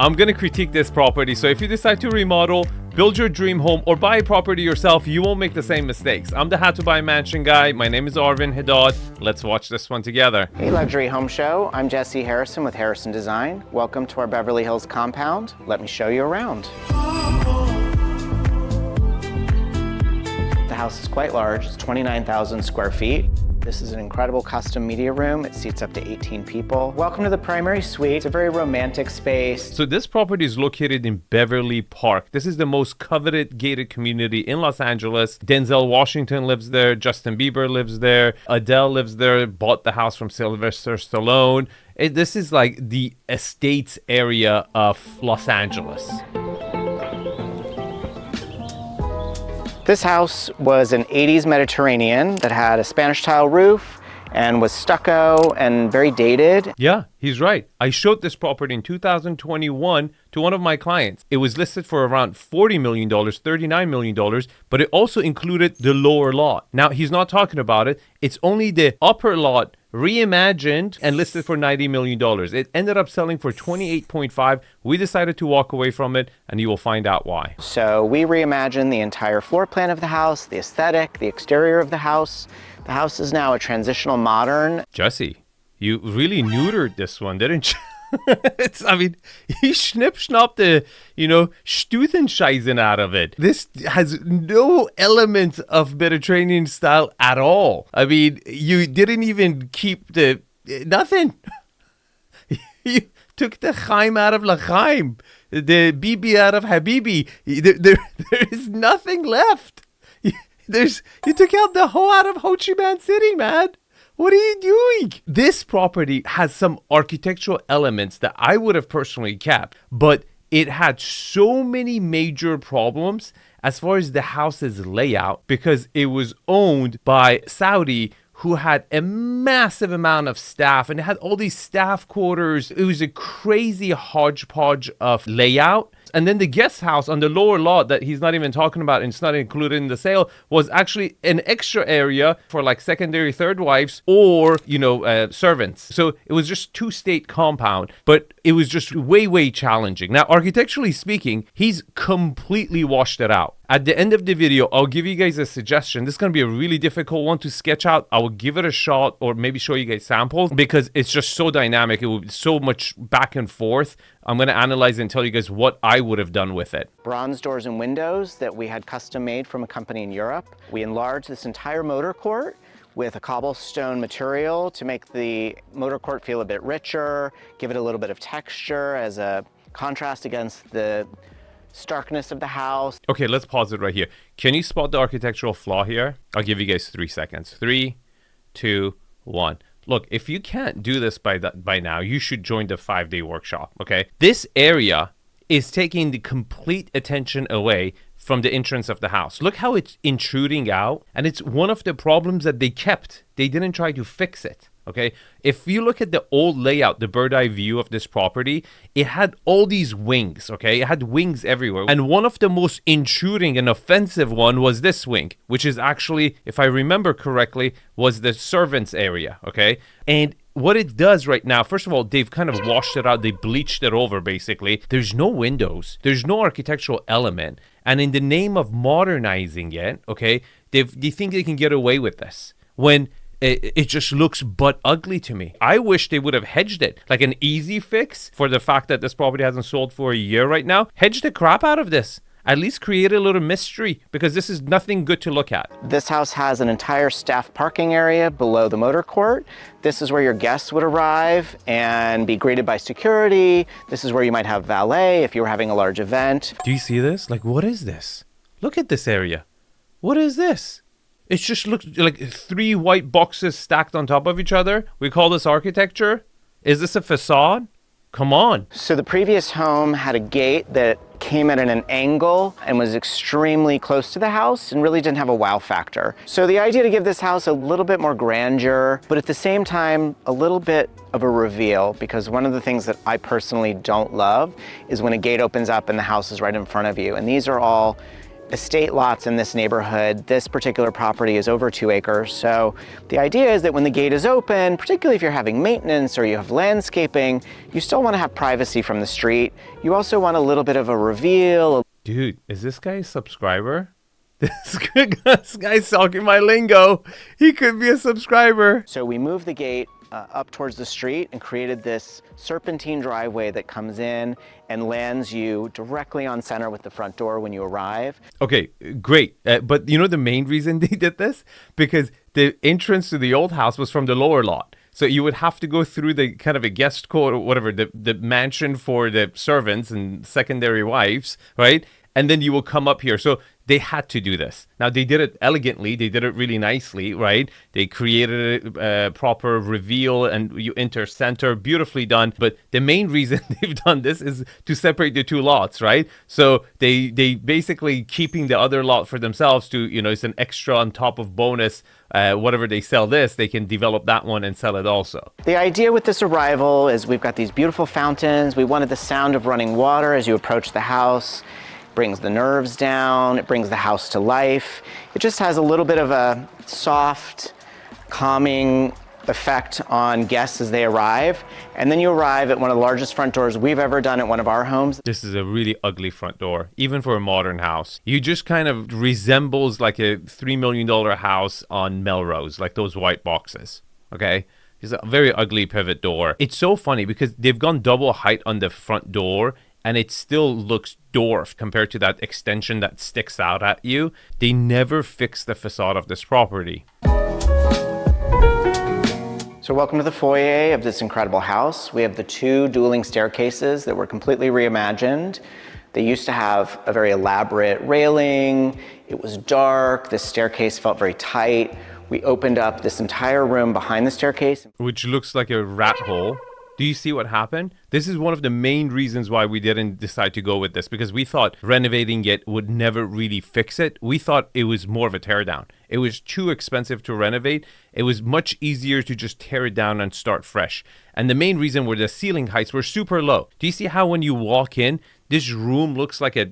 I'm going to critique this property. So if you decide to remodel, build your dream home, or buy a property yourself, you won't make the same mistakes. I'm the How to Buy a Mansion guy. My name is Arvin, Haddad. Let's watch this one together. Hey Luxury Home Show, I'm Jesse Harrison with Harrison Design. Welcome to our Beverly Hills compound. Let me show you around. The house is quite large, it's 29,000 square feet. This is an incredible custom media room. It seats up to 18 people. Welcome to the primary suite. It's a very romantic space. So this property is located in Beverly Park. This is the most coveted gated community in Los Angeles. Denzel Washington lives there. Justin Bieber lives there. Adele lives there. Bought the house from Sylvester Stallone. This is like the estates area of Los Angeles. This house was an 80s Mediterranean that had a Spanish tile roof and was stucco and very dated. Yeah, he's right. I showed this property in 2021 to one of my clients. It was listed for around $40 million, $39 million, but it also included the lower lot. Now, he's not talking about it. It's only the upper lot reimagined and listed for $90 million. It ended up selling for $28.5. We decided to walk away from it, and you will find out why. So we reimagined the entire floor plan of the house, the aesthetic, the exterior of the house. The house is now a transitional modern. Jesse, you really neutered this one, didn't you? You snip-schnapped the, Stuthenscheisen out of it. This has no element of Mediterranean style at all. I mean, you didn't even keep nothing. You took the Chaim out of L'chaim, the Bibi out of Habibi. There is nothing left. You took out the Ho out of Ho Chi Minh City, man. What are you doing? This property has some architectural elements that I would have personally kept, but it had so many major problems as far as the house's layout because it was owned by Saudi who had a massive amount of staff and it had all these staff quarters. It was a crazy hodgepodge of layout. And then the guest house on the lower lot that he's not even talking about and it's not included in the sale was actually an extra area for like secondary third wives or, servants. So it was just two-state compound, but it was just way, way challenging. Now, architecturally speaking, he's completely washed it out. At the end of the video, I'll give you guys a suggestion. This is going to be a really difficult one to sketch out. I will give it a shot or maybe show you guys samples because it's just so dynamic. It will be so much back and forth. I'm going to analyze and tell you guys what I would have done with it. Bronze doors and windows that we had custom made from a company in Europe. We enlarged this entire motor court with a cobblestone material to make the motor court feel a bit richer, give it a little bit of texture as a contrast against the starkness of the house. Okay, let's pause it right here. Can you spot the architectural flaw here? I'll give you guys 3 seconds. 3, 2, 1. Look, if you can't do this by now, you should join the 5-day workshop, okay? This area is taking the complete attention away from the entrance of the house. Look how it's intruding out, and it's one of the problems that they kept. They didn't try to fix it. Okay, if you look at the old layout, the bird's eye view of this property, it had all these wings, okay? It had wings everywhere. And one of the most intruding and offensive one was this wing, which is actually, if I remember correctly, was the servants area, okay? And what it does right now, first of all, they've kind of washed it out. They bleached it over, basically. There's no windows. There's no architectural element. And in the name of modernizing it, okay, they think they can get away with this. When it just looks butt ugly to me. I wish they would have hedged it. Like an easy fix for the fact that this property hasn't sold for a year right now. Hedge the crap out of this. At least create a little mystery because this is nothing good to look at. This house has an entire staff parking area below the motor court. This is where your guests would arrive and be greeted by security. This is where you might have valet if you were having a large event. Do you see this? Like, what is this? Look at this area. What is this? It just looks like 3 white boxes stacked on top of each other. We call this architecture. Is this a facade? Come on. So the previous home had a gate that came at an angle and was extremely close to the house and really didn't have a wow factor. So the idea to give this house a little bit more grandeur, but at the same time, a little bit of a reveal, because one of the things that I personally don't love is when a gate opens up and the house is right in front of you. And these are all estate lots in this neighborhood. This particular property is over 2 acres. So the idea is that when the gate is open, particularly if you're having maintenance or you have landscaping, you still want to have privacy from the street. You also want a little bit of a reveal. Dude, is this guy a subscriber? This guy's talking my lingo. He could be a subscriber. So we moved the gate up towards the street and created this serpentine driveway that comes in and lands you directly on center with the front door when you arrive. Okay, great. But you know the main reason they did this? Because the entrance to the old house was from the lower lot. So you would have to go through the kind of a guest court or whatever, the mansion for the servants and secondary wives, right? And then you will come up here. So they had to do this. Now, they did it elegantly. They did it really nicely, right? They created a proper reveal and you enter center. Beautifully done. But the main reason they've done this is to separate the two lots, right? So they basically keeping the other lot for themselves to, you know, it's an extra on top of bonus. Whatever they sell this, they can develop that one and sell it also. The idea with this arrival is we've got these beautiful fountains. We wanted the sound of running water as you approach the house. Brings the nerves down, it brings the house to life. It just has a little bit of a soft, calming effect on guests as they arrive. And then you arrive at one of the largest front doors we've ever done at one of our homes. This is a really ugly front door, even for a modern house. You just kind of resembles like a $3 million house on Melrose, like those white boxes, okay? It's a very ugly pivot door. It's so funny because they've gone double height on the front door and it still looks dwarfed compared to that extension that sticks out at you. They never fixed the facade of this property. So welcome to the foyer of this incredible house. We have the 2 dueling staircases that were completely reimagined. They used to have a very elaborate railing. It was dark. This staircase felt very tight. We opened up this entire room behind the staircase, which looks like a rat hole. Do you see what happened? This is one of the main reasons why we didn't decide to go with this, because we thought renovating it would never really fix it. We thought it was more of a teardown. It was too expensive to renovate. It was much easier to just tear it down and start fresh. And the main reason were the ceiling heights were super low. Do you see how when you walk in, this room looks like a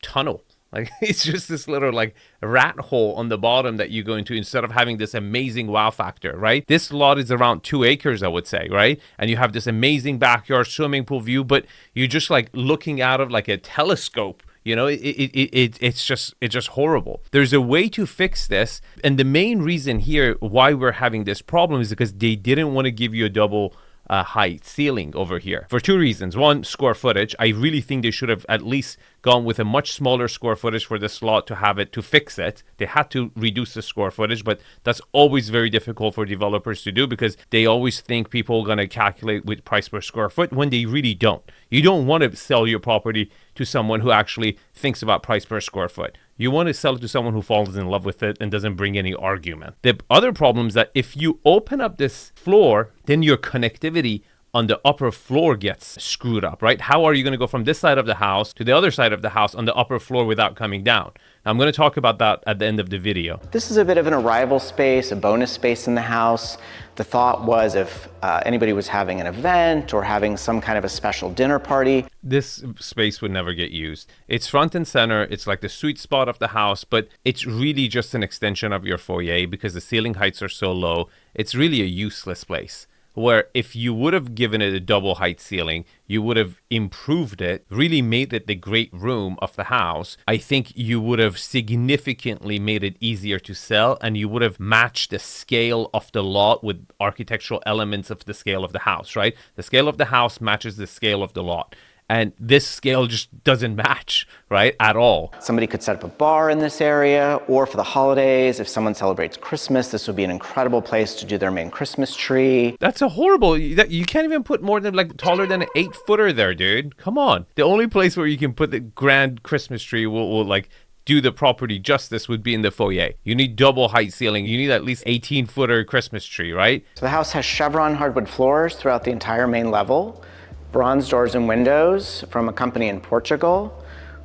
tunnel? Like it's just this little like rat hole on the bottom that you go into instead of having this amazing wow factor, right? This lot is around 2 acres, I would say, right? And you have this amazing backyard swimming pool view, but you're just like looking out of like a telescope. You know, it's just horrible. There's a way to fix this. And the main reason here why we're having this problem is because they didn't want to give you a double height ceiling over here for 2 reasons. One, square footage. I really think they should have at least gone with a much smaller square footage for this lot to have it to fix it. They had to reduce the square footage, but that's always very difficult for developers to do because they always think people are going to calculate with price per square foot when they really don't. You don't want to sell your property to someone who actually thinks about price per square foot. You want to sell it to someone who falls in love with it and doesn't bring any argument. The other problem is that if you open up this floor, then your connectivity on the upper floor gets screwed up, right? How are you going to go from this side of the house to the other side of the house on the upper floor without coming down? Now, I'm going to talk about that at the end of the video. This is a bit of an arrival space, a bonus space in the house. The thought was if anybody was having an event or having some kind of a special dinner party, this space would never get used. It's front and center. It's like the sweet spot of the house, but it's really just an extension of your foyer because the ceiling heights are so low. It's really a useless place. Where if you would have given it a double height ceiling, you would have improved it, really made it the great room of the house. I think you would have significantly made it easier to sell and you would have matched the scale of the lot with architectural elements of the scale of the house, right? The scale of the house matches the scale of the lot. And this scale just doesn't match, right, at all. Somebody could set up a bar in this area, or for the holidays, if someone celebrates Christmas, this would be an incredible place to do their main Christmas tree. That's a horrible, you can't even put more than like taller than an 8-footer there, dude. Come on. The only place where you can put the grand Christmas tree will like do the property justice would be in the foyer. You need double height ceiling. You need at least 18-footer Christmas tree, right? So the house has chevron hardwood floors throughout the entire main level. Bronze doors and windows from a company in Portugal.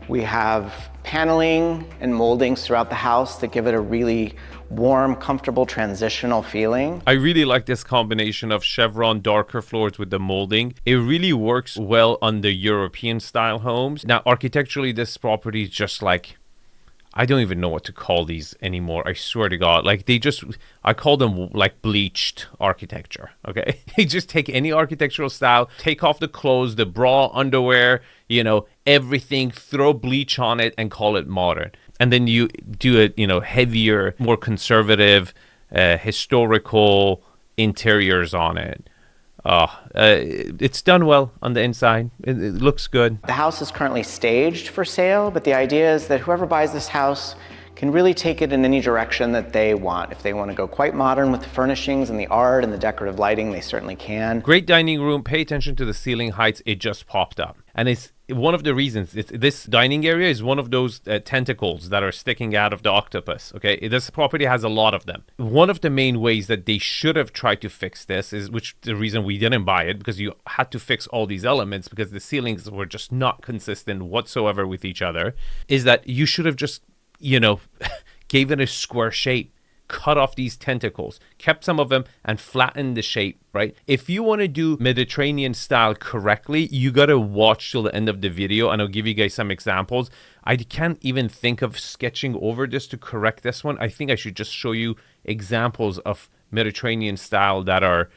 We have paneling and moldings throughout the house that give it a really warm, comfortable, transitional feeling. I really like this combination of chevron darker floors with the molding. It really works well on the European style homes. Now, architecturally, this property is just like I don't even know what to call these anymore. I swear to God. Like I call them like bleached architecture. Okay. You just take any architectural style, take off the clothes, the bra, underwear, everything, throw bleach on it and call it modern. And then you do it, heavier, more conservative, historical interiors on it. It's done well on the inside. It looks good. The house is currently staged for sale, but the idea is that whoever buys this house can really take it in any direction that they want. If they want to go quite modern with the furnishings and the art and the decorative lighting, they certainly can. Great dining room. Pay attention to the ceiling heights. It just popped up. And it's one of the reasons. This dining area is one of those tentacles that are sticking out of the octopus. Okay, this property has a lot of them. One of the main ways that they should have tried to fix this is, which the reason we didn't buy it, because you had to fix all these elements because the ceilings were just not consistent whatsoever with each other, is that you should have just gave it a square shape, cut off these tentacles, kept some of them and flattened the shape, right? If you want to do Mediterranean style correctly, you got to watch till the end of the video and I'll give you guys some examples. I can't even think of sketching over this to correct this one. I think I should just show you examples of Mediterranean style that are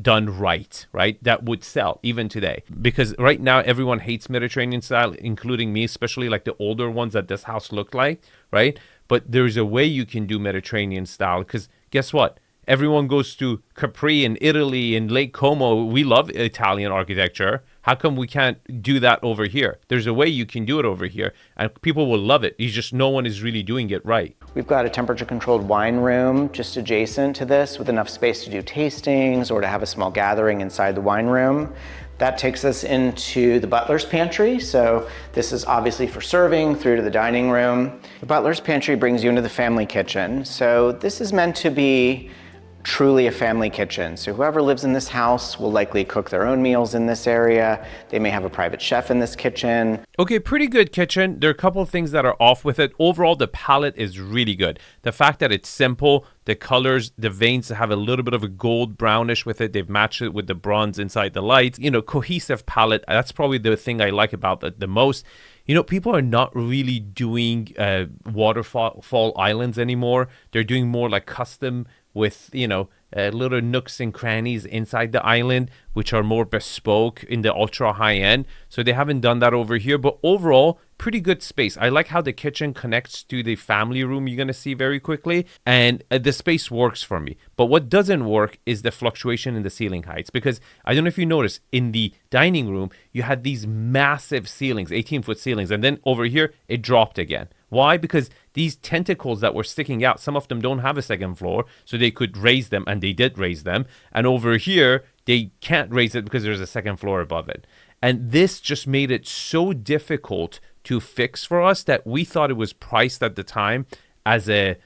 done right, that would sell even today. Because right now everyone hates Mediterranean style, including me, especially like the older ones that this house looked like, right? But there's a way you can do Mediterranean style, because guess what? Everyone goes to Capri and Italy and Lake Como. We love Italian architecture. How come we can't do that over here? There's a way you can do it over here and people will love it. It's just no one is really doing it right. We've got a temperature-controlled wine room just adjacent to this with enough space to do tastings or to have a small gathering inside the wine room. That takes us into the butler's pantry. So this is obviously for serving through to the dining room. The butler's pantry brings you into the family kitchen. So this is meant to be truly a family kitchen. So whoever lives in this house will likely cook their own meals in this area. They may have a private chef in this kitchen. Okay, pretty good kitchen. There are a couple of things that are off with it. Overall, the palette is really good. The fact that it's simple, the colors, the veins have a little bit of a gold brownish with it. They've matched it with the bronze inside the lights. Cohesive palette. That's probably the thing I like about it the most. People are not really doing waterfall islands anymore. They're doing more like custom with, little nooks and crannies inside the island, which are more bespoke in the ultra high end. So they haven't done that over here. But overall, pretty good space. I like how the kitchen connects to the family room you're going to see very quickly. And the space works for me. But what doesn't work is the fluctuation in the ceiling heights. Because I don't know if you noticed, in the dining room, you had these massive ceilings, 18-foot ceilings. And then over here, it dropped again. Why? Because these tentacles that were sticking out, some of them don't have a second floor, so they could raise them, and they did raise them. And over here, they can't raise it because there's a second floor above it. And this just made it so difficult to fix for us that we thought it was priced at the time as a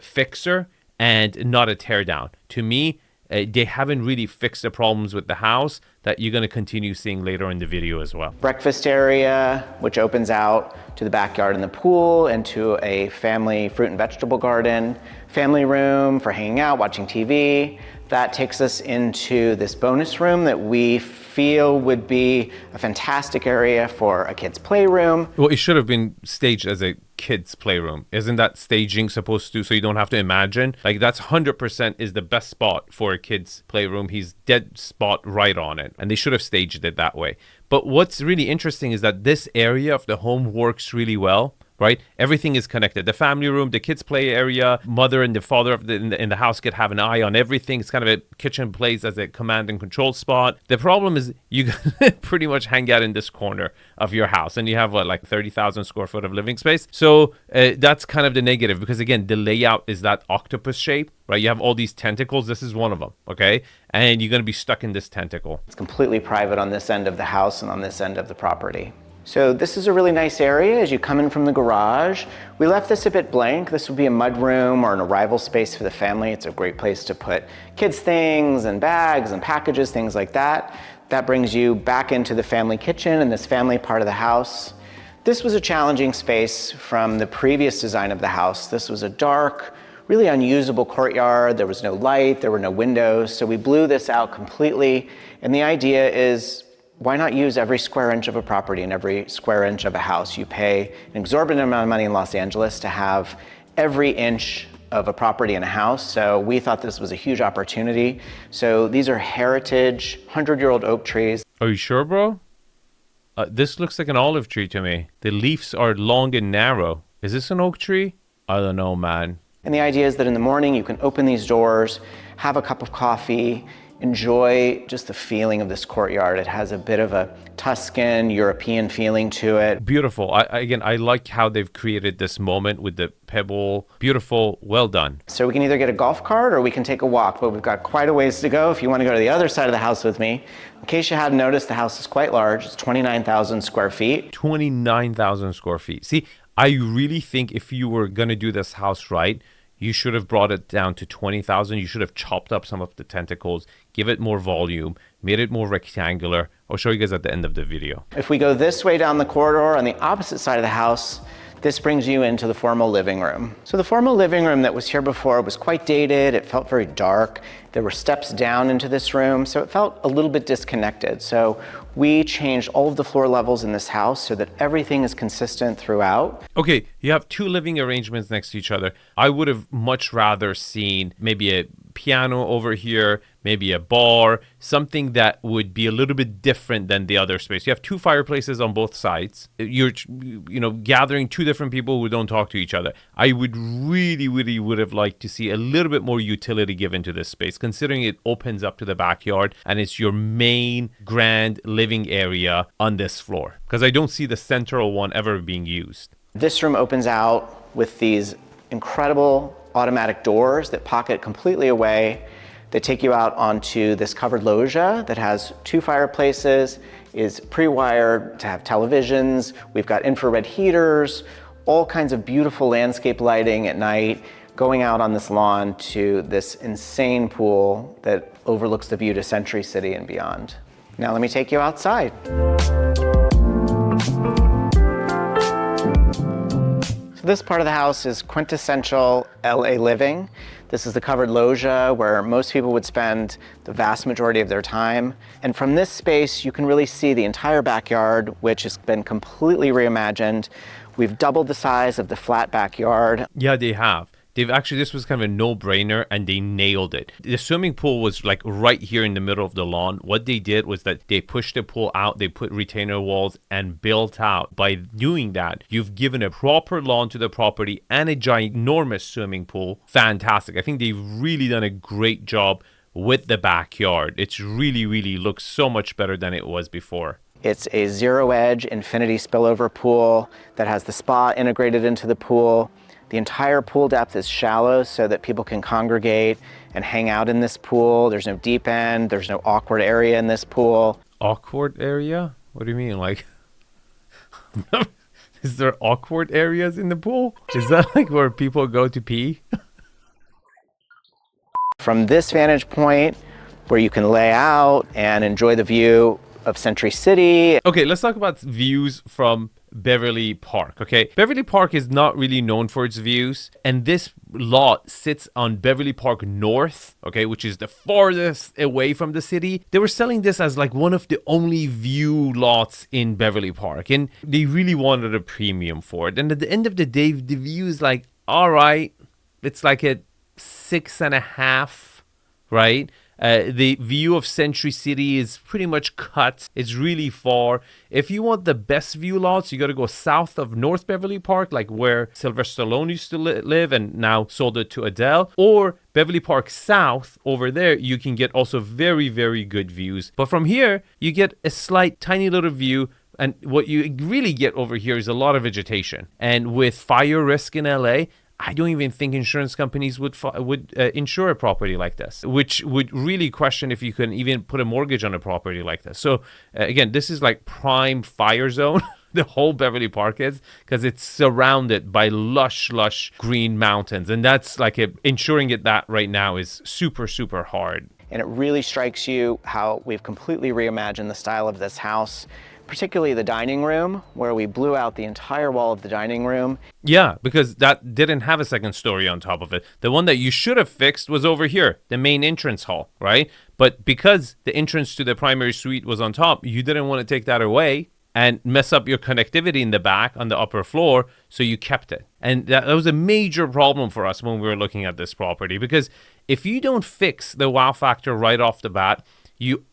fixer and not a teardown. To me, they haven't really fixed the problems with the house that you're going to continue seeing later in the video as well. Breakfast area, which opens out to the backyard and the pool and to a family fruit and vegetable garden. Family room for hanging out, watching TV. That takes us into this bonus room that we feel would be a fantastic area for a kid's playroom. Well, it should have been staged as a kid's playroom. Isn't that staging supposed to, so you don't have to imagine? Like, that's 100% is the best spot for a kid's playroom. He's dead spot right on it. And they should have staged it that way. But what's really interesting is that this area of the home works really well. Right? Everything is connected. The family room, the kids' play area, mother and the father in the house could have an eye on everything. It's kind of a kitchen plays as a command and control spot. The problem is you pretty much hang out in this corner of your house and you have like 30,000 square foot of living space. So that's kind of the negative because again, the layout is that octopus shape, right? You have all these tentacles. This is one of them, okay? And you're going to be stuck in this tentacle. It's completely private on this end of the house and on this end of the property. So this is a really nice area as you come in from the garage. We left this a bit blank. This would be a mud room or an arrival space for the family. It's a great place to put kids' things and bags and packages, things like that. That brings you back into the family kitchen and this family part of the house. This was a challenging space from the previous design of the house. This was a dark, really unusable courtyard. There was no light, there were no windows. So we blew this out completely. And the idea is why not use every square inch of a property and every square inch of a house? You pay an exorbitant amount of money in Los Angeles to have every inch of a property and a house. So we thought this was a huge opportunity. So these are heritage, 100-year-old oak trees. Are you sure, bro? This looks like an olive tree to me. The leaves are long and narrow. Is this an oak tree? I don't know, man. And the idea is that in the morning you can open these doors, have a cup of coffee, enjoy just the feeling of this courtyard. It has a bit of a Tuscan, European feeling to it. Beautiful. I like how they've created this moment with the pebble. Beautiful. Well done. So we can either get a golf cart or we can take a walk, but we've got quite a ways to go if you want to go to the other side of the house with me. In case you hadn't noticed, the house is quite large. It's 29,000 square feet. 29,000 square feet. See, I really think if you were going to do this house right, you should have brought it down to 20,000. You should have chopped up some of the tentacles, give it more volume, made it more rectangular. I'll show you guys at the end of the video. If we go this way down the corridor on the opposite side of the house, this brings you into the formal living room. So the formal living room that was here before was quite dated. It felt very dark. There were steps down into this room, so it felt a little bit disconnected. So we changed all of the floor levels in this house so that everything is consistent throughout. Okay, you have two living arrangements next to each other. I would have much rather seen maybe a piano over here, maybe a bar, something that would be a little bit different than the other space. You have two fireplaces on both sides. You're gathering two different people who don't talk to each other. I would really would have liked to see a little bit more utility given to this space, considering it opens up to the backyard and it's your main grand living area on this floor, because I don't see the central one ever being used. This room opens out with these incredible automatic doors that pocket completely away, that take you out onto this covered loggia that has two fireplaces, is pre-wired to have televisions. We've got infrared heaters, all kinds of beautiful landscape lighting at night, going out on this lawn to this insane pool that overlooks the view to Century City and beyond. Now let me take you outside. So this part of the house is quintessential LA living. This is the covered loggia where most people would spend the vast majority of their time. And from this space, you can really see the entire backyard, which has been completely reimagined. We've doubled the size of the flat backyard. Yeah, they have. This was kind of a no-brainer, and they nailed it. The swimming pool was like right here in the middle of the lawn. What they did was that they pushed the pool out, they put retainer walls and built out. By doing that, you've given a proper lawn to the property and a ginormous swimming pool. Fantastic. I think they've really done a great job with the backyard. It's really looks so much better than it was before. It's a zero-edge infinity spillover pool that has the spa integrated into the pool. The entire pool depth is shallow so that people can congregate and hang out in this pool. There's no deep end. There's no awkward area in this pool. Awkward area? What do you mean? Like, is there awkward areas in the pool? Is that like where people go to pee? From this vantage point, where you can lay out and enjoy the view of Century City. Okay, let's talk about views from Beverly Park, okay? Beverly Park is not really known for its views, and this lot sits on Beverly Park North, okay, which is the farthest away from the city. They were selling this as like one of the only view lots in Beverly Park, and they really wanted a premium for it. And at the end of the day, the view is like, all right, it's like a 6.5, right? The view of Century City is pretty much cut. It's really far. If you want the best view lots, you got to go south of North Beverly Park, like where Sylvester Stallone used to live and now sold it to Adele. Or Beverly Park South, over there, you can get also very good views. But from here, you get a slight, tiny little view. And what you really get over here is a lot of vegetation. And with fire risk in LA, I don't even think insurance companies would insure a property like this, which would really question if you can even put a mortgage on a property like this. So again, this is like prime fire zone, the whole Beverly Park is, because it's surrounded by lush green mountains. And that's like insuring it that right now is super hard. And it really strikes you how we've completely reimagined the style of this house, particularly the dining room, where we blew out the entire wall of the dining room. Yeah, because that didn't have a second story on top of it. The one that you should have fixed was over here, the main entrance hall, right? But because the entrance to the primary suite was on top, you didn't want to take that away and mess up your connectivity in the back on the upper floor, so you kept it. And that was a major problem for us when we were looking at this property, because if you don't fix the wow factor right off the bat, you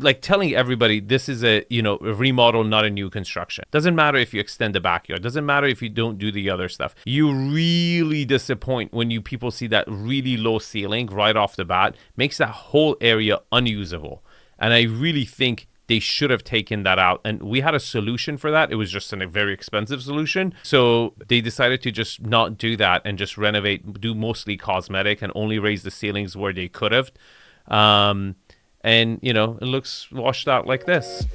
like telling everybody this is a remodel, not a new construction. Doesn't matter if you extend the backyard, doesn't matter if you don't do the other stuff. You really disappoint when people see that really low ceiling right off the bat. Makes that whole area unusable. And I really think they should have taken that out. And we had a solution for that. It was just a very expensive solution. So they decided to just not do that and just renovate, do mostly cosmetic, and only raise the ceilings where they could have. And, it looks washed out like this.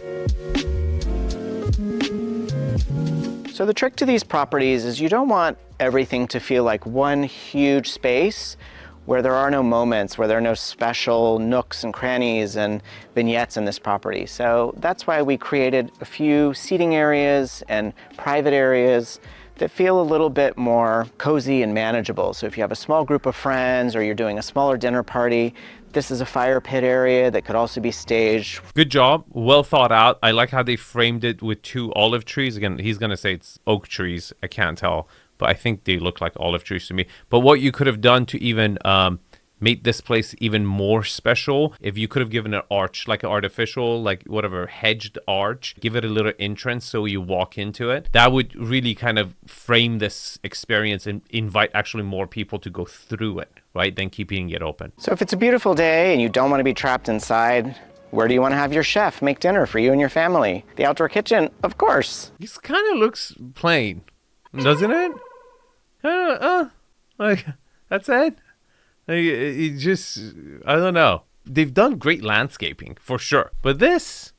So the trick to these properties is you don't want everything to feel like one huge space where there are no moments, where there are no special nooks and crannies and vignettes in this property. So that's why we created a few seating areas and private areas that feel a little bit more cozy and manageable. So if you have a small group of friends or you're doing a smaller dinner party, this is a fire pit area that could also be staged. Good job. Well thought out. I like how they framed it with 2 olive trees. Again, he's going to say it's oak trees. I can't tell, but I think they look like olive trees to me. But what you could have done to even make this place even more special, if you could have given an arch, like an artificial, like whatever, hedged arch, give it a little entrance so you walk into it. That would really kind of frame this experience and invite actually more people to go through it, right, than keeping it open. So if it's a beautiful day and you don't want to be trapped inside, where do you want to have your chef make dinner for you and your family? The outdoor kitchen, of course. This kind of looks plain, doesn't it? Like, that's it? It just, I don't know. They've done great landscaping, for sure. But this,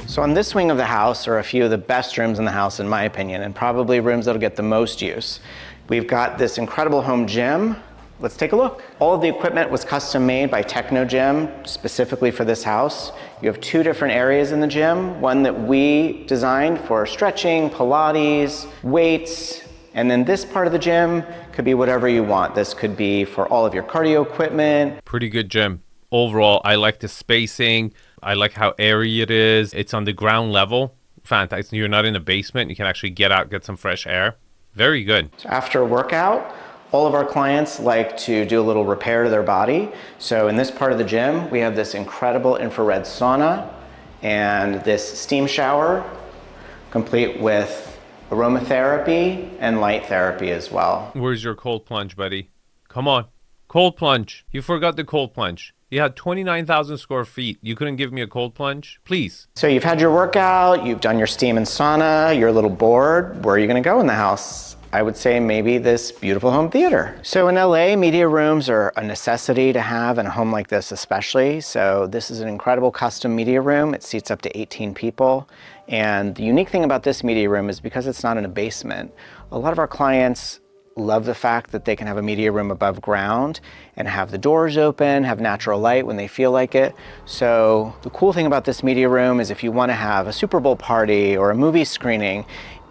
So on this wing of the house are a few of the best rooms in the house, in my opinion, and probably rooms that'll get the most use. We've got this incredible home gym. Let's take a look. All of the equipment was custom made by Techno Gym specifically for this house. You have 2 different areas in the gym, one that we designed for stretching, Pilates, weights, and then this part of the gym could be whatever you want. This could be for all of your cardio equipment. pretty good gym. Overall, I like the spacing. I like how airy it is. It's on the ground level. Fantastic. You're not in a basement. You can actually get out, get some fresh air. Very good. So after a workout, all of our clients like to do a little repair to their body. So in this part of the gym, we have this incredible infrared sauna and this steam shower, complete with aromatherapy and light therapy as well. Where's your cold plunge, buddy? Come on. Cold plunge. You forgot the cold plunge. You had 29,000 square feet. You couldn't give me a cold plunge? Please. So you've had your workout, you've done your steam and sauna, you're a little bored. Where are you gonna go in the house? I would say maybe this beautiful home theater. So in LA, media rooms are a necessity to have in a home like this especially. So this is an incredible custom media room. It seats up to 18 people. And the unique thing about this media room is because it's not in a basement, a lot of our clients love the fact that they can have a media room above ground and have the doors open, have natural light when they feel like it. So the cool thing about this media room is if you want to have a Super Bowl party or a movie screening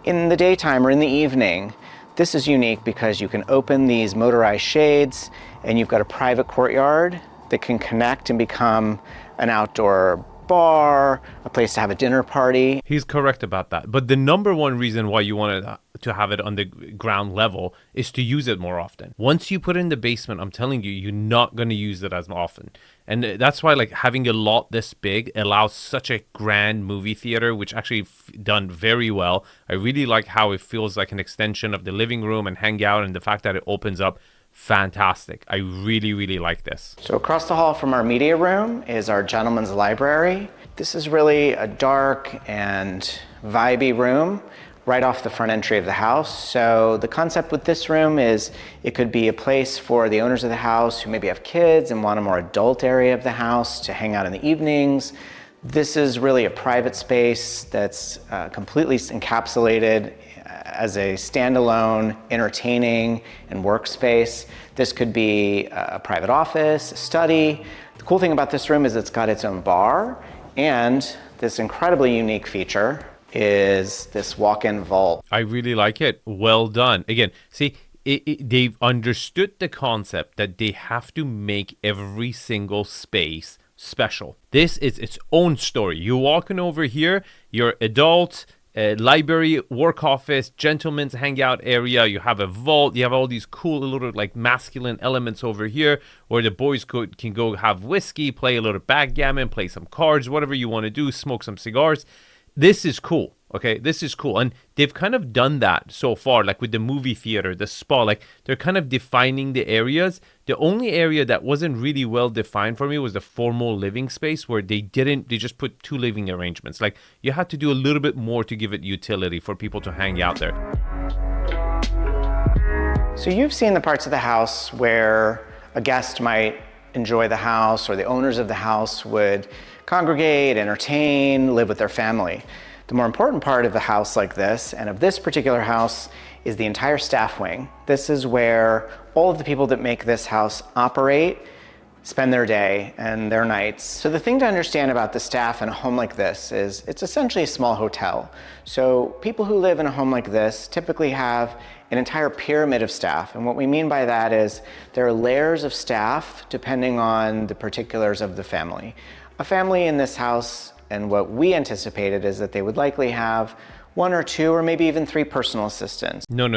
in the daytime or in the evening, this is unique because you can open these motorized shades and you've got a private courtyard that can connect and become an outdoor bar, a place to have a dinner party. He's correct about that. But the number one reason why you wanted to have it on the ground level is to use it more often. Once you put it in the basement, I'm telling you, you're not going to use it as often. And that's why like having a lot this big allows such a grand movie theater, which actually done very well. I really like how it feels like an extension of the living room and hang out, and the fact that it opens up. Fantastic. I really, really like this. So across the hall from our media room is our gentleman's library. This is really a dark and vibey room right off the front entry of the house. So the concept with this room is it could be a place for the owners of the house who maybe have kids and want a more adult area of the house to hang out in the evenings. This is really a private space that's completely encapsulated as a standalone, entertaining, and workspace This could be a private office, a study. The cool thing about this room is it's got its own bar, and this incredibly unique feature is this walk-in vault. I really like it. Well done. Again, see, they've understood the concept that they have to make every single space special. This is its own story. You're walking over here, you're adult, library, work office, gentleman's hangout area. You have a vault. You have all these cool little like masculine elements over here where the boys can go have whiskey, play a little backgammon, play some cards, whatever you want to do, smoke some cigars. This is cool. Okay, this is cool. And they've kind of done that so far, like with the movie theater, the spa, like they're kind of defining the areas. The only area that wasn't really well defined for me was the formal living space where they just put 2 living arrangements. Like you had to do a little bit more to give it utility for people to hang out there. So you've seen the parts of the house where a guest might enjoy the house or the owners of the house would congregate, entertain, live with their family. The more important part of a house like this, and of this particular house, is the entire staff wing. This is where all of the people that make this house operate, spend their day and their nights. So the thing to understand about the staff in a home like this is it's essentially a small hotel. So people who live in a home like this typically have an entire pyramid of staff. And what we mean by that is there are layers of staff depending on the particulars of the family. A family in this house, and what we anticipated, is that they would likely have 1 or 2 or maybe even 3 personal assistants. No.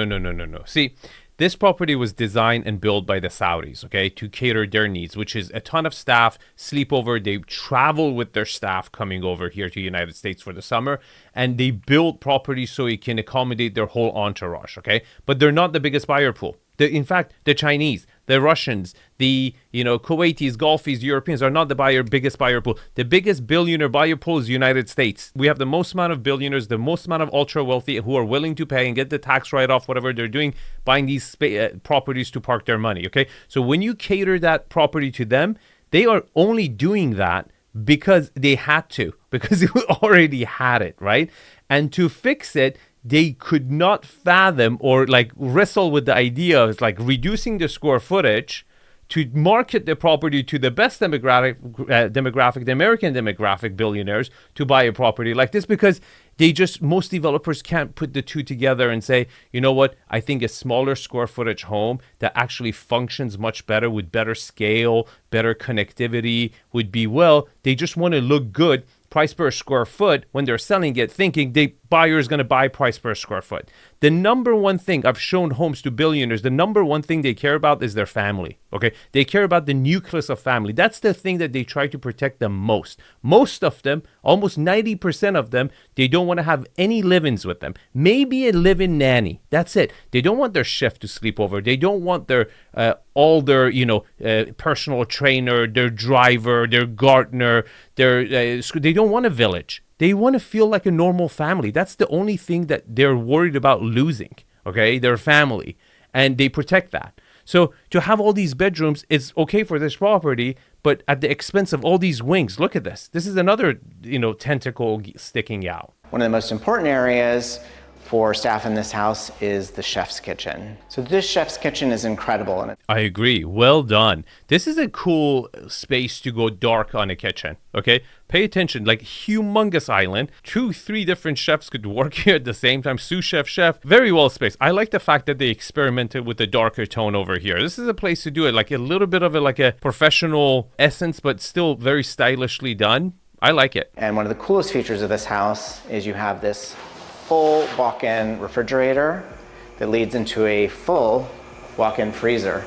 See, this property was designed and built by the Saudis, okay, to cater their needs, which is a ton of staff, sleepover. They travel with their staff coming over here to the United States for the summer, and they build properties so it can accommodate their whole entourage, okay? But they're not the biggest buyer pool. In fact, the Chinese, the Russians, the Kuwaitis, Gulfies, Europeans are not the biggest buyer pool. The biggest billionaire buyer pool is the United States. We have the most amount of billionaires, the most amount of ultra wealthy who are willing to pay and get the tax write-off, whatever they're doing, buying these properties to park their money, okay? So when you cater that property to them, they are only doing that because they had to, because they already had it, right? And to fix it, they could not fathom or like wrestle with the idea of like reducing the square footage to market the property to the best demographic, the American demographic billionaires to buy a property like this, because most developers can't put the two together and say, you know what, I think a smaller square footage home that actually functions much better with better scale, better connectivity would be, well, they just want to look good. Price per square foot when they're selling it, thinking the buyer is going to buy price per square foot. The number one thing, I've shown homes to billionaires, the number one thing they care about is their family, okay? They care about the nucleus of family. That's the thing that they try to protect the most. Most of them, almost 90% of them, they don't want to have any live-ins with them. Maybe a live-in nanny. That's it. They don't want their chef to sleep over. They don't want their personal trainer, their driver, their gardener, they don't want a village. They want to feel like a normal family. That's the only thing that they're worried about losing, okay? Their family. And they protect that. So to have all these bedrooms is okay for this property, but at the expense of all these wings. Look at this. This is another, tentacle sticking out. One of the most important areas for staff in this house is the chef's kitchen. So this chef's kitchen is incredible. I agree. Well done. This is a cool space to go dark on a kitchen, okay? Pay attention, like humongous island. 2-3 different chefs could work here at the same time. Sous chef, very well spaced. I like the fact that they experimented with the darker tone over here. This is a place to do it, like a little bit of a professional essence, but still very stylishly done. I like it. And one of the coolest features of this house is you have this full walk-in refrigerator that leads into a full walk-in freezer.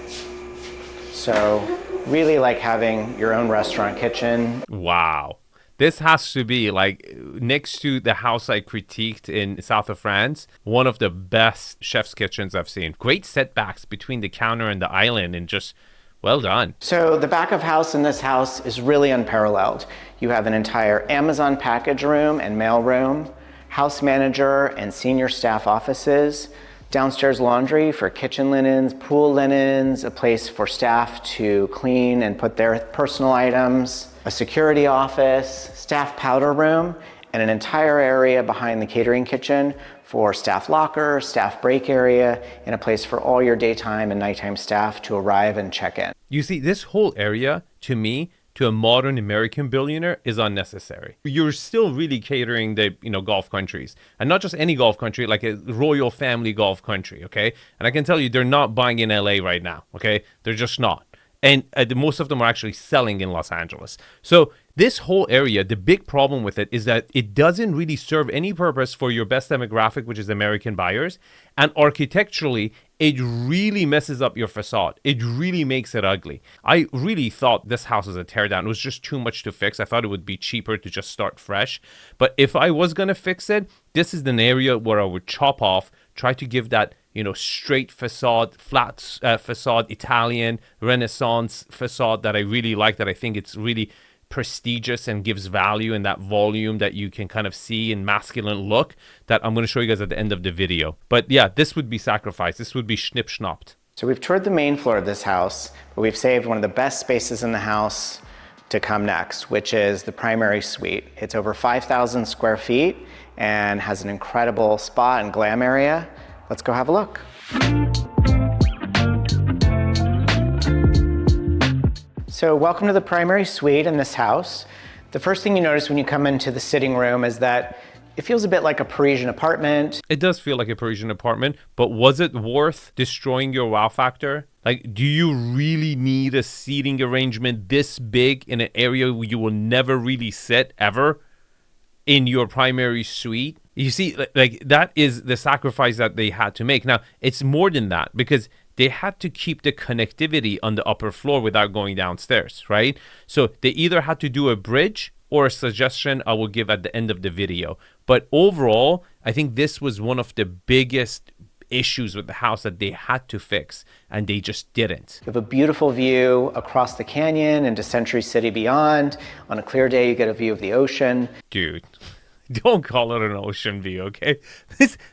So really like having your own restaurant kitchen. Wow. This has to be like next to the house I critiqued in south of France, one of the best chef's kitchens I've seen. Great setbacks between the counter and the island, and just well done. So the back of house in this house is really unparalleled. You have an entire Amazon package room and mail room, house manager and senior staff offices, downstairs laundry for kitchen linens, pool linens, a place for staff to clean and put their personal items, a security office, staff powder room, and an entire area behind the catering kitchen for staff locker, staff break area, and a place for all your daytime and nighttime staff to arrive and check in. You see, this whole area, to me, to a modern American billionaire, is unnecessary. You're still really catering the, golf countries. And not just any golf country, like a royal family golf country, okay? And I can tell you, they're not buying in LA right now, okay? They're just not. And most of them are actually selling in Los Angeles. So this whole area, the big problem with it is that it doesn't really serve any purpose for your best demographic, which is American buyers. And architecturally, it really messes up your facade. It really makes it ugly. I really thought this house was a teardown. It was just too much to fix. I thought it would be cheaper to just start fresh. But if I was going to fix it, this is an area where I would chop off, try to give that straight facade, flat facade, Italian Renaissance facade that I really like, that I think it's really prestigious and gives value and that volume that you can kind of see in masculine look that I'm going to show you guys at the end of the video. But yeah, this would be sacrificed. This would be schnip-schnopped. So we've toured the main floor of this house, but we've saved one of the best spaces in the house to come next, which is the primary suite. It's over 5,000 square feet and has an incredible spa and glam area. Let's go have a look. So welcome to the primary suite in this house. The first thing you notice when you come into the sitting room is that it feels a bit like a Parisian apartment. It does feel like a Parisian apartment, but was it worth destroying your wow factor? Like, do you really need a seating arrangement this big in an area where you will never really sit ever in your primary suite? You see, like that is the sacrifice that they had to make. Now, it's more than that because they had to keep the connectivity on the upper floor without going downstairs, right? So they either had to do a bridge or a suggestion I will give at the end of the video. But overall, I think this was one of the biggest issues with the house that they had to fix, and they just didn't. You have a beautiful view across the canyon into Century City beyond. On a clear day, you get a view of the ocean. Dude. Don't call it an ocean view, okay?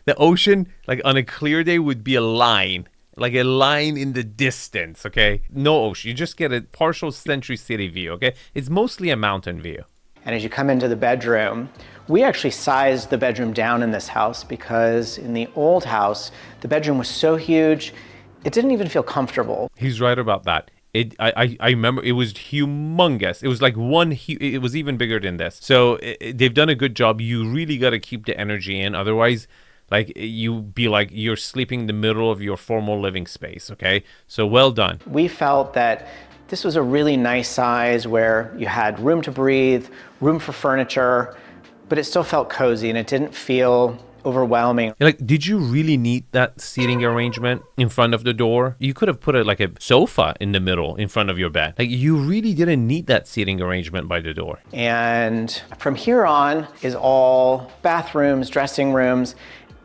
The ocean, like on a clear day, would be a line. Like a line in the distance, okay? No ocean. You just get a partial Century City view, okay? It's mostly a mountain view. And as you come into the bedroom, we actually sized the bedroom down in this house because in the old house, the bedroom was so huge, it didn't even feel comfortable. He's right about that. I remember it was humongous. It was like it was even bigger than this. So they've done a good job. You really got to keep the energy in. Otherwise, like you be like you're sleeping in the middle of your formal living space. Okay. So well done. We felt that this was a really nice size where you had room to breathe, room for furniture, but it still felt cozy and it didn't feel overwhelming. Like, did you really need that seating arrangement in front of the door? You could have put like a sofa in the middle in front of your bed. Like, you really didn't need that seating arrangement by the door. And from here on is all bathrooms, dressing rooms.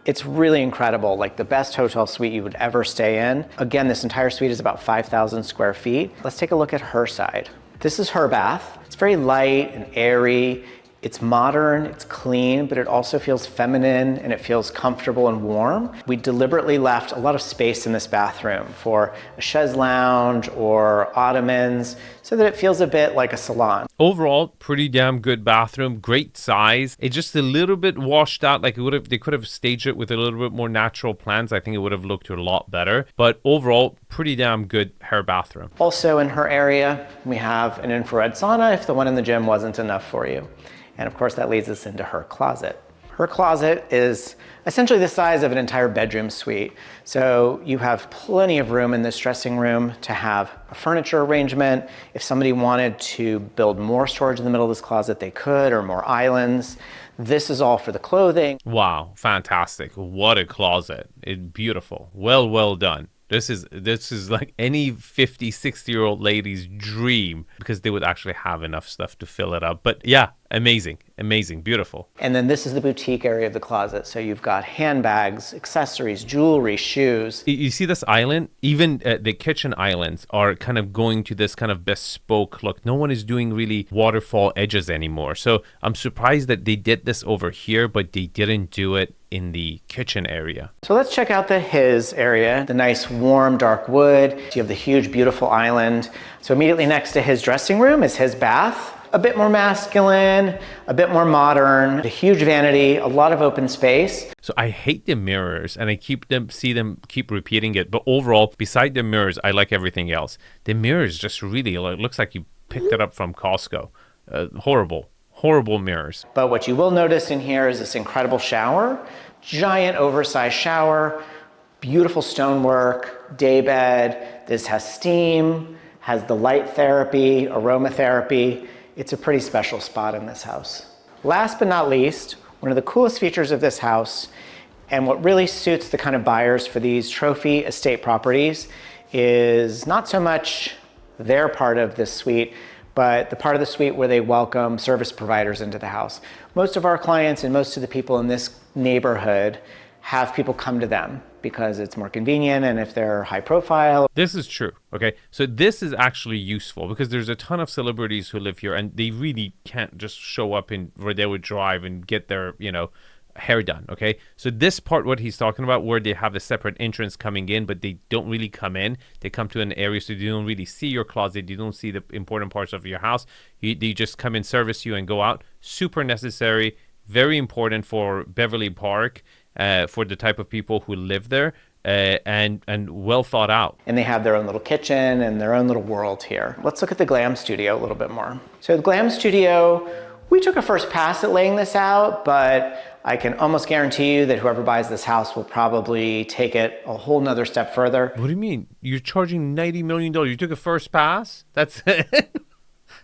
It's really incredible, like the best hotel suite you would ever stay in. Again, this entire suite is about 5,000 square feet. Let's take a look at her side. This is her bath. It's very light and airy. It's modern, it's clean, but it also feels feminine and it feels comfortable and warm. We deliberately left a lot of space in this bathroom for a chaise lounge or ottomans so that it feels a bit like a salon. Overall, pretty damn good bathroom, great size. It's just a little bit washed out. Like they could have staged it with a little bit more natural plants. I think it would have looked a lot better. But overall, pretty damn good her bathroom. Also in her area, we have an infrared sauna if the one in the gym wasn't enough for you. And of course, that leads us into her closet. Her closet is essentially the size of an entire bedroom suite. So you have plenty of room in this dressing room to have a furniture arrangement. If somebody wanted to build more storage in the middle of this closet, they could, or more islands. This is all for the clothing. Wow, fantastic. What a closet. It's beautiful. Well done. This is like any 50, 60-year-old lady's dream because they would actually have enough stuff to fill it up. But yeah, amazing, beautiful. And then this is the boutique area of the closet. So you've got handbags, accessories, jewelry, shoes. You see this island? Even the kitchen islands are kind of going to this kind of bespoke look. No one is doing really waterfall edges anymore. So I'm surprised that they did this over here, but they didn't do it in the kitchen area. So let's check out his area, the nice warm dark wood. You have the huge beautiful island. So immediately next to his dressing room is his bath. a bit more masculine, a bit more modern, a huge vanity, a lot of open space. So I hate the mirrors, and I see them keep repeating it. But overall, beside the mirrors, I like everything else. The mirrors just really looks like you picked it up from Costco. Horrible mirrors. But what you will notice in here is this incredible shower, giant oversized shower, beautiful stonework, daybed. This has steam, has the light therapy, aromatherapy. It's a pretty special spot in this house. Last but not least, one of the coolest features of this house, and what really suits the kind of buyers for these trophy estate properties, is not so much their part of this suite, but the part of the suite where they welcome service providers into the house. Most of our clients and most of the people in this neighborhood have people come to them because it's more convenient, and if they're high profile. This is true, okay? So this is actually useful because there's a ton of celebrities who live here, and they really can't just show up in where they would drive and get their, hair done, okay? So this part, what he's talking about, where they have a separate entrance coming in, but they don't really come in. They come to an area, so you don't really see your closet. You don't see the important parts of your house. They just come in, service you, and go out. Super necessary, very important for Beverly Park, for the type of people who live there, and well thought out. And they have their own little kitchen and their own little world here. Let's look at the glam studio a little bit more. So the glam studio, we took a first pass at laying this out, but I can almost guarantee you that whoever buys this house will probably take it a whole nother step further. What do you mean? You're charging $90 million. You took a first pass? That's it?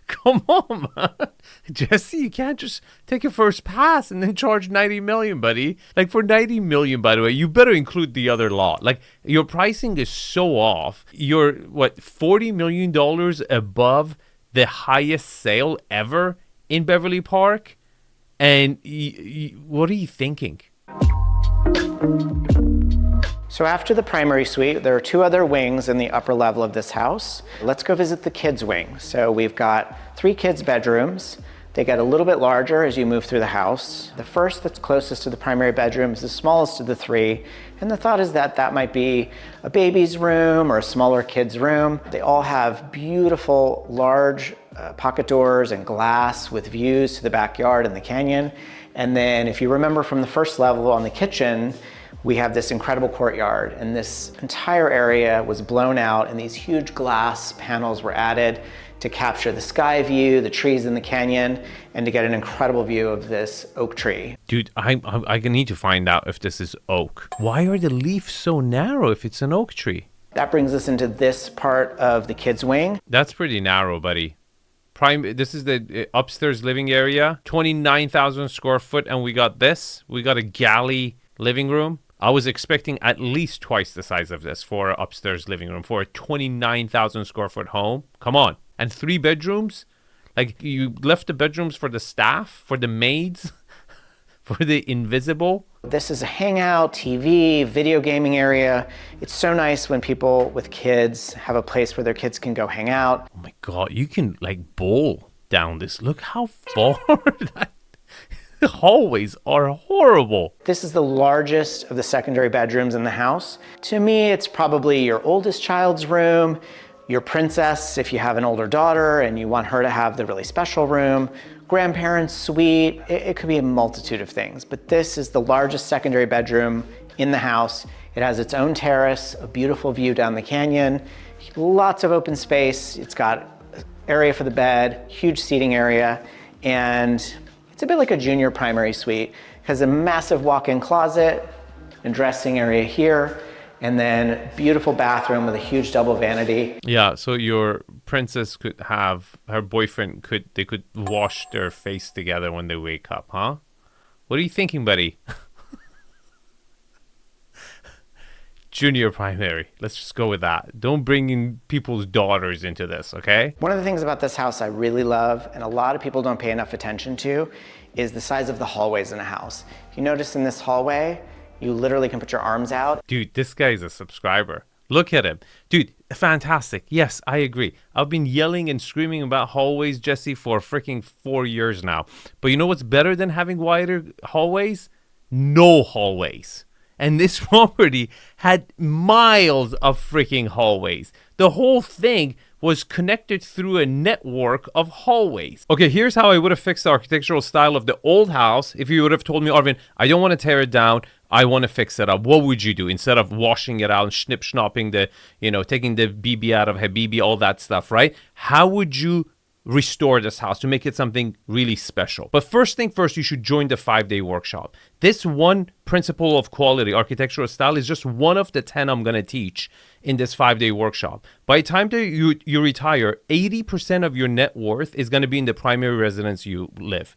Come on, man. Jesse, you can't just take a first pass and then charge $90 million, buddy. Like, for $90 million, by the way, you better include the other lot. Like, your pricing is so off. You're, $40 million above the highest sale ever in Beverly Park? And what are you thinking? So after the primary suite, there are two other wings in the upper level of this house. Let's go visit the kids' wing. So we've got 3 kids' bedrooms. They get a little bit larger as you move through the house. The first that's closest to the primary bedroom is the smallest of the 3. And the thought is that that might be a baby's room or a smaller kid's room. They all have beautiful, large pocket doors and glass with views to the backyard and the canyon. And then if you remember from the first level on the kitchen, we have this incredible courtyard, and this entire area was blown out and these huge glass panels were added to capture the sky view, the trees in the canyon, and to get an incredible view of this oak tree. Dude, I need to find out if this is oak. Why are the leaves so narrow if it's an oak tree? That brings us into this part of the kids' wing. That's pretty narrow, buddy. This is the upstairs living area, 29,000 square foot, and we got this. We got a galley living room. I was expecting at least twice the size of this for an upstairs living room for a 29,000 square foot home. Come on. And 3 bedrooms? Like, you left the bedrooms for the staff, for the maids, for the invisible? This is a hangout, TV, video gaming area. It's so nice when people with kids have a place where their kids can go hang out. Oh my God, you can bowl down this. Look how far the hallways are horrible. This is the largest of the secondary bedrooms in the house. To me, it's probably your oldest child's room, your princess if you have an older daughter and you want her to have the really special room, grandparents' suite. It could be a multitude of things, but this is the largest secondary bedroom in the house. It has its own terrace, a beautiful view down the canyon, lots of open space. It's got an area for the bed, huge seating area, and it's a bit like a junior primary suite. It has a massive walk-in closet and dressing area here, and then beautiful bathroom with a huge double vanity. Yeah, so your princess could have, her boyfriend they could wash their face together when they wake up, huh? What are you thinking, buddy? Junior primary. Let's just go with that. Don't bring in people's daughters into this, okay? One of the things about this house I really love, and a lot of people don't pay enough attention to, is the size of the hallways in a house. If you notice in this hallway, you literally can put your arms out. Dude, this guy is a subscriber. Look at him. Dude, fantastic. Yes, I agree. I've been yelling and screaming about hallways, Jesse, for freaking 4 years now. But you know what's better than having wider hallways? No hallways. And this property had miles of freaking hallways. The whole thing was connected through a network of hallways. Okay, here's how I would have fixed the architectural style of the old house. If you would have told me, Arvin, I don't want to tear it down, I want to fix it up, what would you do instead of washing it out and snip-schnopping the, taking the BB out of Habibi, all that stuff, right? How would you restore this house to make it something really special? But first thing first, you should join the 5-day workshop. This one principle of quality, architectural style, is just one of the 10 I'm going to teach in this 5-day workshop. By the time that you retire, 80% of your net worth is going to be in the primary residence you live.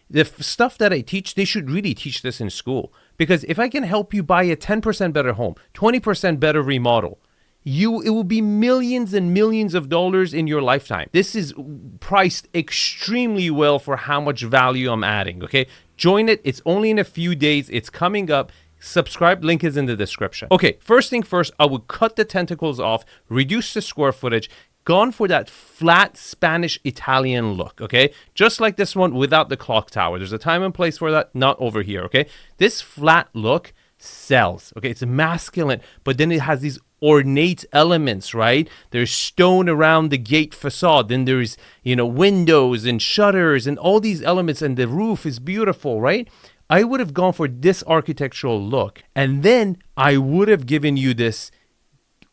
The stuff that I teach, they should really teach this in school. Because if I can help you buy a 10% better home, 20% better remodel, it will be millions and millions of dollars in your lifetime. This is priced extremely well for how much value I'm adding, okay? Join it. It's only in a few days. It's coming up. Subscribe, link is in the description. Okay, first thing first, I would cut the tentacles off, reduce the square footage, gone for that flat Spanish Italian look, okay? Just like this one without the clock tower. There's a time and place for that, not over here, okay? This flat look sells, okay? It's masculine, but then it has these ornate elements, right? There's stone around the gate facade, then there's, windows and shutters and all these elements, and the roof is beautiful, right? I would have gone for this architectural look, and then I would have given you this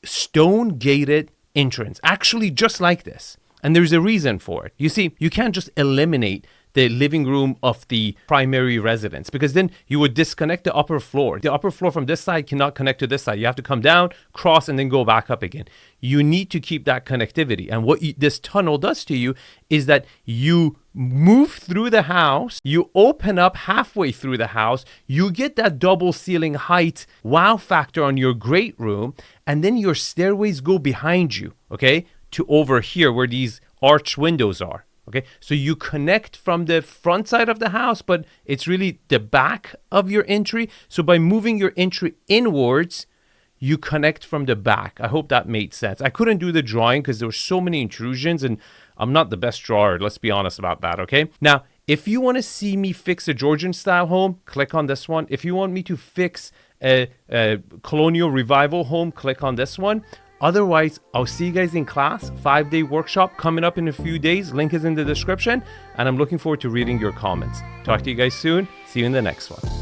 stone gated entrance, actually just like this. And there's a reason for it. You see, you can't just eliminate the living room of the primary residence, because then you would disconnect the upper floor. The upper floor from this side cannot connect to this side. You have to come down, cross, and then go back up again. You need to keep that connectivity. And what this tunnel does to you is that you move through the house, you open up halfway through the house, you get that double ceiling height wow factor on your great room, and then your stairways go behind you, okay, to over here where these arch windows are. Okay, so you connect from the front side of the house, but it's really the back of your entry. So by moving your entry inwards, you connect from the back. I hope that made sense. I couldn't do the drawing because there were so many intrusions, and I'm not the best drawer. Let's be honest about that, okay? Now, if you want to see me fix a Georgian style home, click on this one. If you want me to fix a colonial revival home, click on this one. Otherwise, I'll see you guys in class. 5-day workshop coming up in a few days. Link is in the description. And I'm looking forward to reading your comments. Talk to you guys soon. See you in the next one.